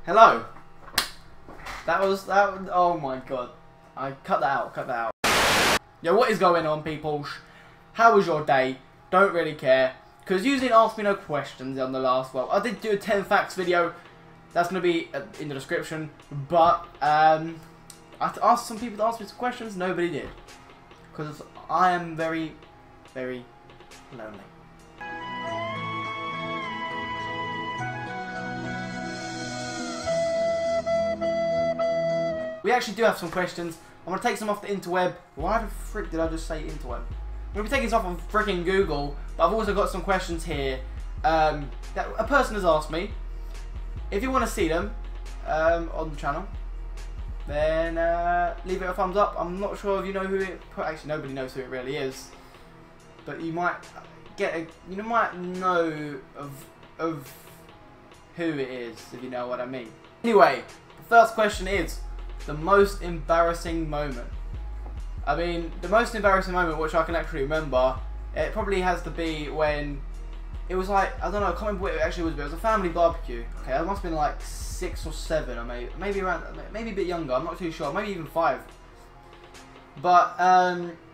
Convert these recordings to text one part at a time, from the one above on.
Hello. That was, oh my god. I cut that out, cut that out. Yo, what is going on, people? How was your day? Don't really care. Because you didn't ask me no questions on the last, well, I did do a 10 facts video. That's going to be in the description. But, I asked some people to ask me some questions. Nobody did. Because I am very, very lonely. We actually do have some questions. I'm going to take some off the interweb. Why the frick did I just say interweb? I'm going to be taking some off of freaking Google. But I've also got some questions here that a person has asked me. If you want to see them on the channel, then leave it a thumbs up. I'm not sure if you know who it... Actually, nobody knows who it really is. But you might get a... You might know of who it is, if you know what I mean. Anyway, the first question is... the most embarrassing moment. I mean, the most embarrassing moment which I can actually remember, it probably has to be when it was like, I don't know, I can't remember what it actually was, but it was a family barbecue. Okay, I must have been like 6 or 7, or maybe around, maybe a bit younger, I'm not too sure, maybe even 5. But,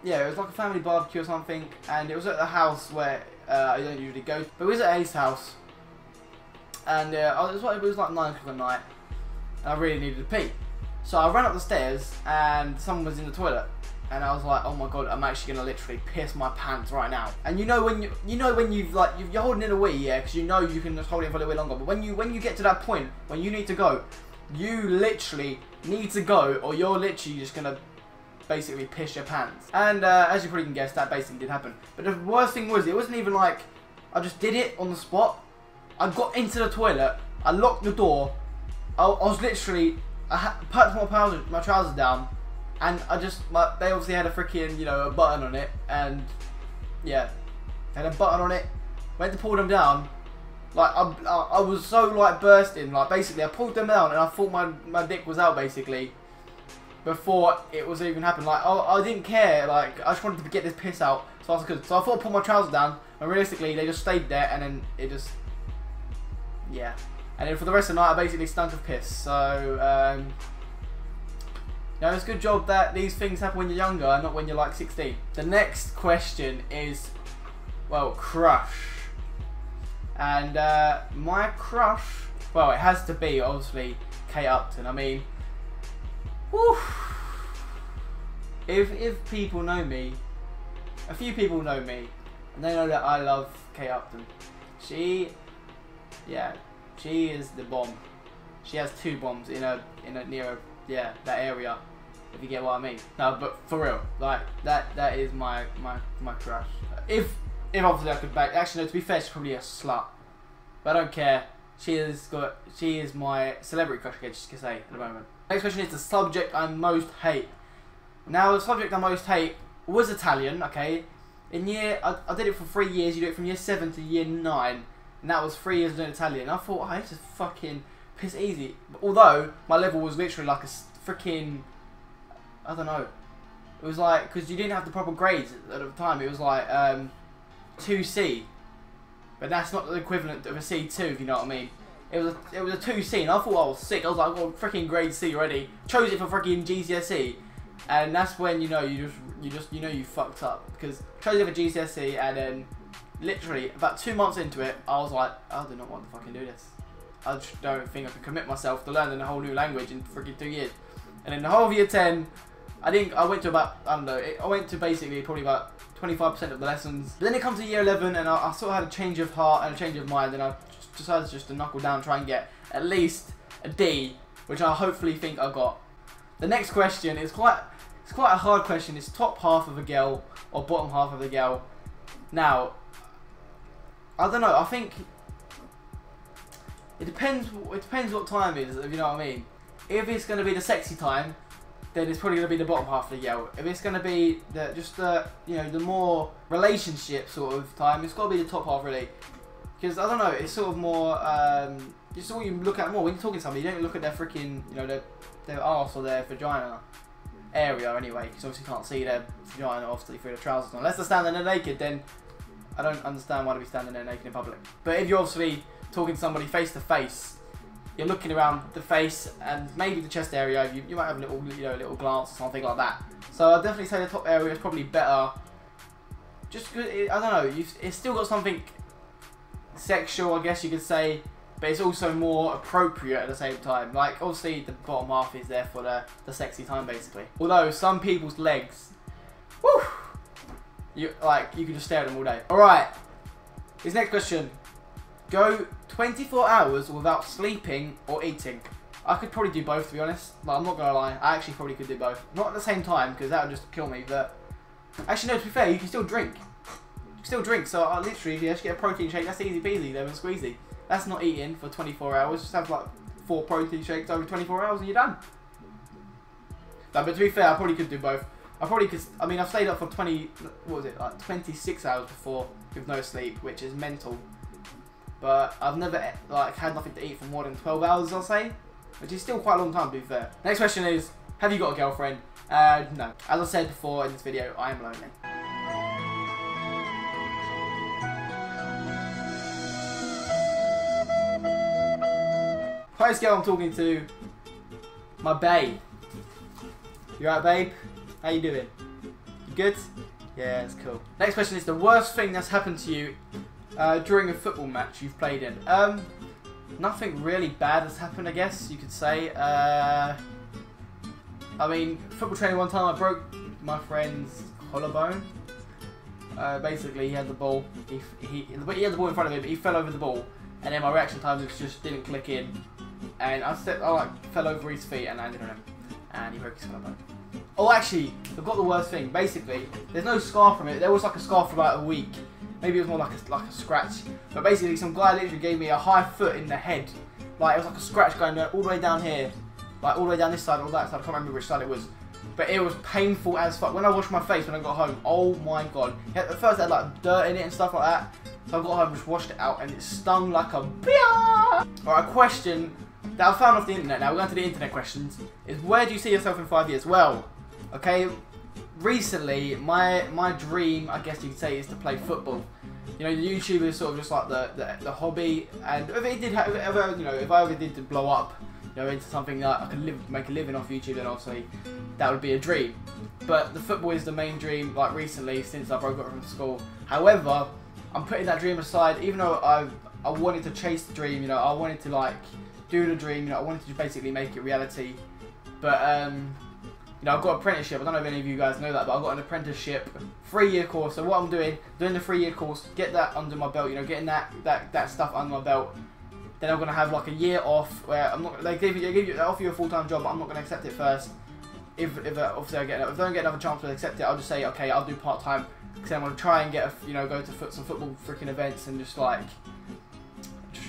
yeah, it was like a family barbecue or something, and it was at the house where I don't usually go, but it was at A's house. And it was like 9 o'clock at night, and I really needed to pee. So I ran up the stairs and someone was in the toilet, and I was like, oh my god, I'm actually gonna literally piss my pants right now. And you know when you're holding in a wee, yeah, because you know you can just hold it for a little bit longer. But when you get to that point when you need to go, you literally need to go, or you're literally just gonna basically piss your pants. And as you probably can guess, that basically did happen. But the worst thing was, it wasn't even like I just did it on the spot. I got into the toilet, I locked the door, I was literally. I put my trousers down, and they obviously had a freaking, you know, a button on it, and yeah, had a button on it. Went to pull them down, like I was so like bursting, like basically I pulled them down and I thought my dick was out basically before it was even happened. Like I didn't care, like I just wanted to get this piss out as fast as I could. So I thought I'd pull my trousers down, and realistically they just stayed there, and then it just, yeah. And then for the rest of the night, I basically stunk of piss. So, you know, it's a good job that these things happen when you're younger, and not when you're like 16. The next question is, well, crush. And my crush, well, it has to be obviously Kate Upton. I mean, whew, if people know me, a few people know me, and they know that I love Kate Upton. Yeah. She is the bomb. She has 2 bombs in a near, yeah, that area. If you get what I mean. No, but for real, like that is my crush. If obviously I could back. Actually, no. To be fair, she's probably a slut. But I don't care. She is my celebrity crush, I guess you could say at the moment. Next question is the subject I most hate. Now the subject I most hate was Italian. Okay, I did it for 3 years. You do it from year 7 to year 9. And that was 3 years doing Italian. I thought, oh, this is fucking piss easy. Although, my level was literally like a freaking, I don't know. It was like, because you didn't have the proper grades at the time. It was like 2C. But that's not the equivalent of a C2, if you know what I mean. It was a 2C, and I thought I was sick. I was like, I've got freaking grade C already. Chose it for freaking GCSE. And that's when, you know, you fucked up. Because chose it for GCSE, and then literally, about 2 months into it, I was like, I do not want to fucking do this. I just don't think I can commit myself to learning a whole new language in freaking 2 years. And in the whole of year 10, I went to about, I don't know, I went to basically probably about 25% of the lessons. But then it comes to year 11, and I sort of had a change of heart and a change of mind, and I decided just to knuckle down and try and get at least a D, which I hopefully think I got. The next question is quite a hard question. It's top half of a girl or bottom half of a girl. Now, I don't know. I think it depends. It depends what time it is. If you know what I mean. If it's going to be the sexy time, then it's probably going to be the bottom half of the yell. If it's going to be you know, the more relationship sort of time, it's got to be the top half really. Because I don't know. It's sort of more. It's all you look at more when you're talking to somebody. You don't look at their freaking, you know, their arse or their vagina area anyway. Because obviously you can't see their vagina obviously through the trousers. Unless they're standing there naked, then I don't understand why to be standing there naked in public. But if you're obviously talking to somebody face to face, you're looking around the face and maybe the chest area. You might have a little, little glance or something like that. So I'd definitely say the top area is probably better. Just good. I don't know. It's still got something sexual, I guess you could say, but it's also more appropriate at the same time. Like, obviously, the bottom half is there for the sexy time, basically. Although some people's legs, woo, you can just stare at them all day. All right. This next question: go 24 hours without sleeping or eating. I could probably do both, to be honest. Like, I'm not gonna lie. I actually probably could do both. Not at the same time, because that would just kill me. But actually, no. To be fair, you can still drink. So I literally, if you just get a protein shake, that's easy peasy, lemon squeezy. That's not eating for 24 hours. Just have like 4 protein shakes over 24 hours and you're done. No, but to be fair, I probably could do both. I probably could. I mean, I've stayed up for 26 hours before with no sleep, which is mental. But I've never had nothing to eat for more than 12 hours, I'll say, which is still quite a long time, to be fair. Next question is: have you got a girlfriend? No. As I said before in this video, I am lonely. First girl I'm talking to, my babe. You alright, babe? How you doing? You good? Yeah, it's cool. Next question is: the worst thing that's happened to you during a football match you've played in? Nothing really bad has happened, I guess you could say. I mean, football training one time I broke my friend's collarbone. Basically, he had the ball. He had the ball in front of him, but he fell over the ball, and then my reaction time just didn't click in, and I fell over his feet and landed on him, and he broke his collarbone. Oh, actually, I've got the worst thing. Basically, there's no scar from it. There was like a scar for about a week. Maybe it was more like a scratch. But basically, some guy literally gave me a high foot in the head. Like, it was like a scratch going all the way down here. Like, all the way down this side, all that side. I can't remember which side it was. But it was painful as fuck. When I washed my face when I got home, oh my god. At first, it had like dirt in it and stuff like that. So I got home and just washed it out, and it stung like a beer. Alright, a question that I found off the internet. Now, we're going to the internet questions. Is: where do you see yourself in 5 years? Well, okay, recently, my dream, I guess you could say, is to play football. You know, YouTube is sort of just like the hobby, and if it did, if I ever did blow up, into something that I could make a living off YouTube, then obviously that would be a dream. But the football is the main dream, like recently, since I broke up from school. However, I'm putting that dream aside, even though I wanted to chase the dream, I wanted to like do the dream, I wanted to basically make it reality. But I've got an apprenticeship. I don't know if any of you guys know that, but I've got an apprenticeship 3-year course. So what I'm doing the 3-year course, get that under my belt, getting that stuff under my belt. Then I'm gonna have like a year off where I'm not. They offer you a full-time job, but I'm not gonna accept it first. If obviously if I don't get another chance to accept it, I'll just say okay, I'll do part-time. Because I'm gonna try and get go to some football freaking events and just try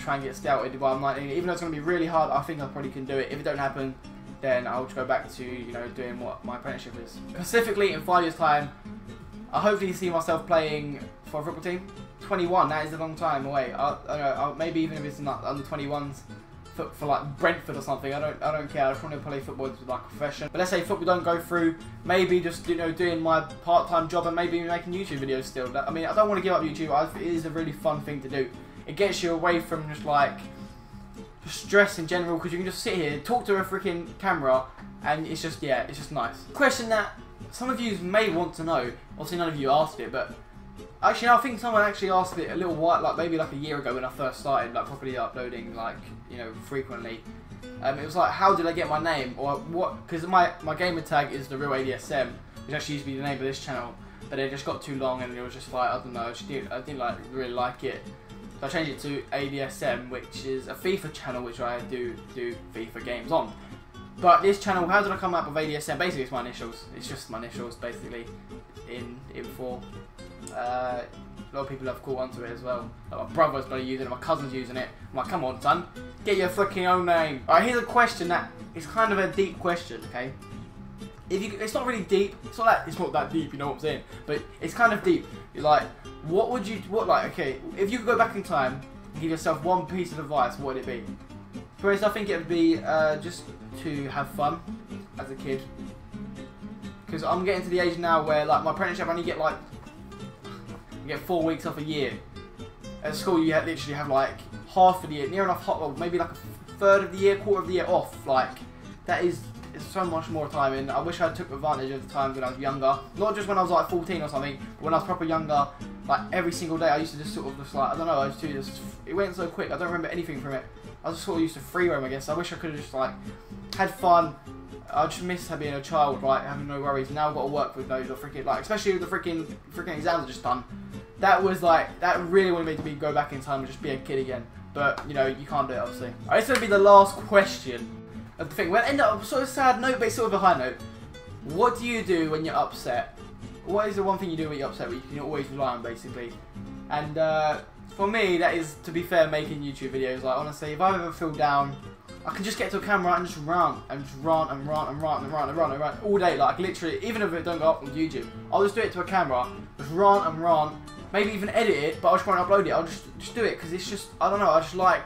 and get scouted by 19. Even though it's gonna be really hard, I think I probably can do it. If it don't happen, then I'll just go back to doing what my apprenticeship is. Specifically, in 5 years' time, I hopefully see myself playing for a football team. 21, that is a long time away. Maybe even if it's not under 21s for like Brentford or something. I don't care. I just want to play football with like a profession. But let's say football don't go through. Maybe just doing my part-time job and maybe making YouTube videos still. I mean, I don't want to give up YouTube. It is a really fun thing to do. It gets you away from just like stress in general, because you can just sit here, talk to a freaking camera, and it's just nice. Question that some of you may want to know. Obviously, none of you asked it, but actually, I think someone actually asked it a little while, like maybe like a year ago when I first started, like properly uploading, like frequently. It was like, how did I get my name, or what? Because my gamer tag is the real ADSM, which actually used to be the name of this channel, but it just got too long, and it was just like I don't know, I didn't really like it. So I changed it to ADSM, which is a FIFA channel, which I do FIFA games on. But this channel, how did I come up with ADSM? Basically, it's my initials. It's just my initials, basically, in full. A lot of people have caught onto it as well. Like my brother's bloody using it, my cousin's using it. I'm like, come on, son, get your fucking own name. Alright, here's a question that is kind of a deep question, okay? It's not really deep. It's not that deep, you know what I'm saying? But it's kind of deep. You're like, okay, if you could go back in time and give yourself one piece of advice, what would it be? First, I think it would be just to have fun as a kid. Because I'm getting to the age now where, like, my apprenticeship, I only get like, you get 4 weeks off a year. At school, you literally have like half of the year, near enough, maybe like a third of the year, quarter of the year off. Like, that is so much more time, and I wish I took advantage of the times when I was younger. Not just when I was like 14 or something, but when I was proper younger, like every single day I used to just sort of just like, I don't know, I used to just, it went so quick, I don't remember anything from it. I just sort of used to free roam, I guess. I wish I could have just like had fun. I just miss being a child, like having no worries. Now I've got to work with those, or freaking like, especially with the freaking exams I just done. That was like, that really wanted me to go back in time and just be a kid again. But you know, you can't do it obviously. Alright, this is gonna be the last question of the thing. We'll end up sort of sad note, but it's sort of a high note. What do you do when you're upset? What is the one thing you do when you're upset, where you can always rely on, basically? And for me, that is, to be fair, making YouTube videos. Like, honestly, if I ever feel down, I can just get to a camera and just rant and rant and rant and rant and rant and rant and rant all day. Like, literally, even if it don't go up on YouTube, I'll just do it to a camera, just rant and rant. Maybe even edit it, but I'll just want to upload it. I'll just do it, because it's just, I don't know, I just like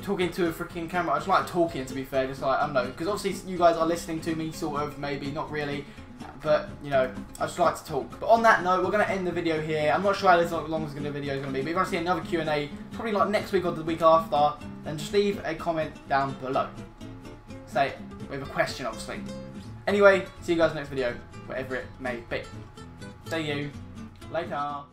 talking to a freaking camera. I just like talking, to be fair, just like, I don't know, because obviously you guys are listening to me, sort of, maybe, not really, but, you know, I just like to talk. But on that note, we're going to end the video here. I'm not sure how long the video is going to be, but if you want to see another Q&A, probably like next week or the week after, then just leave a comment down below. Say, with a question, obviously. Anyway, see you guys in the next video, whatever it may be. See you later.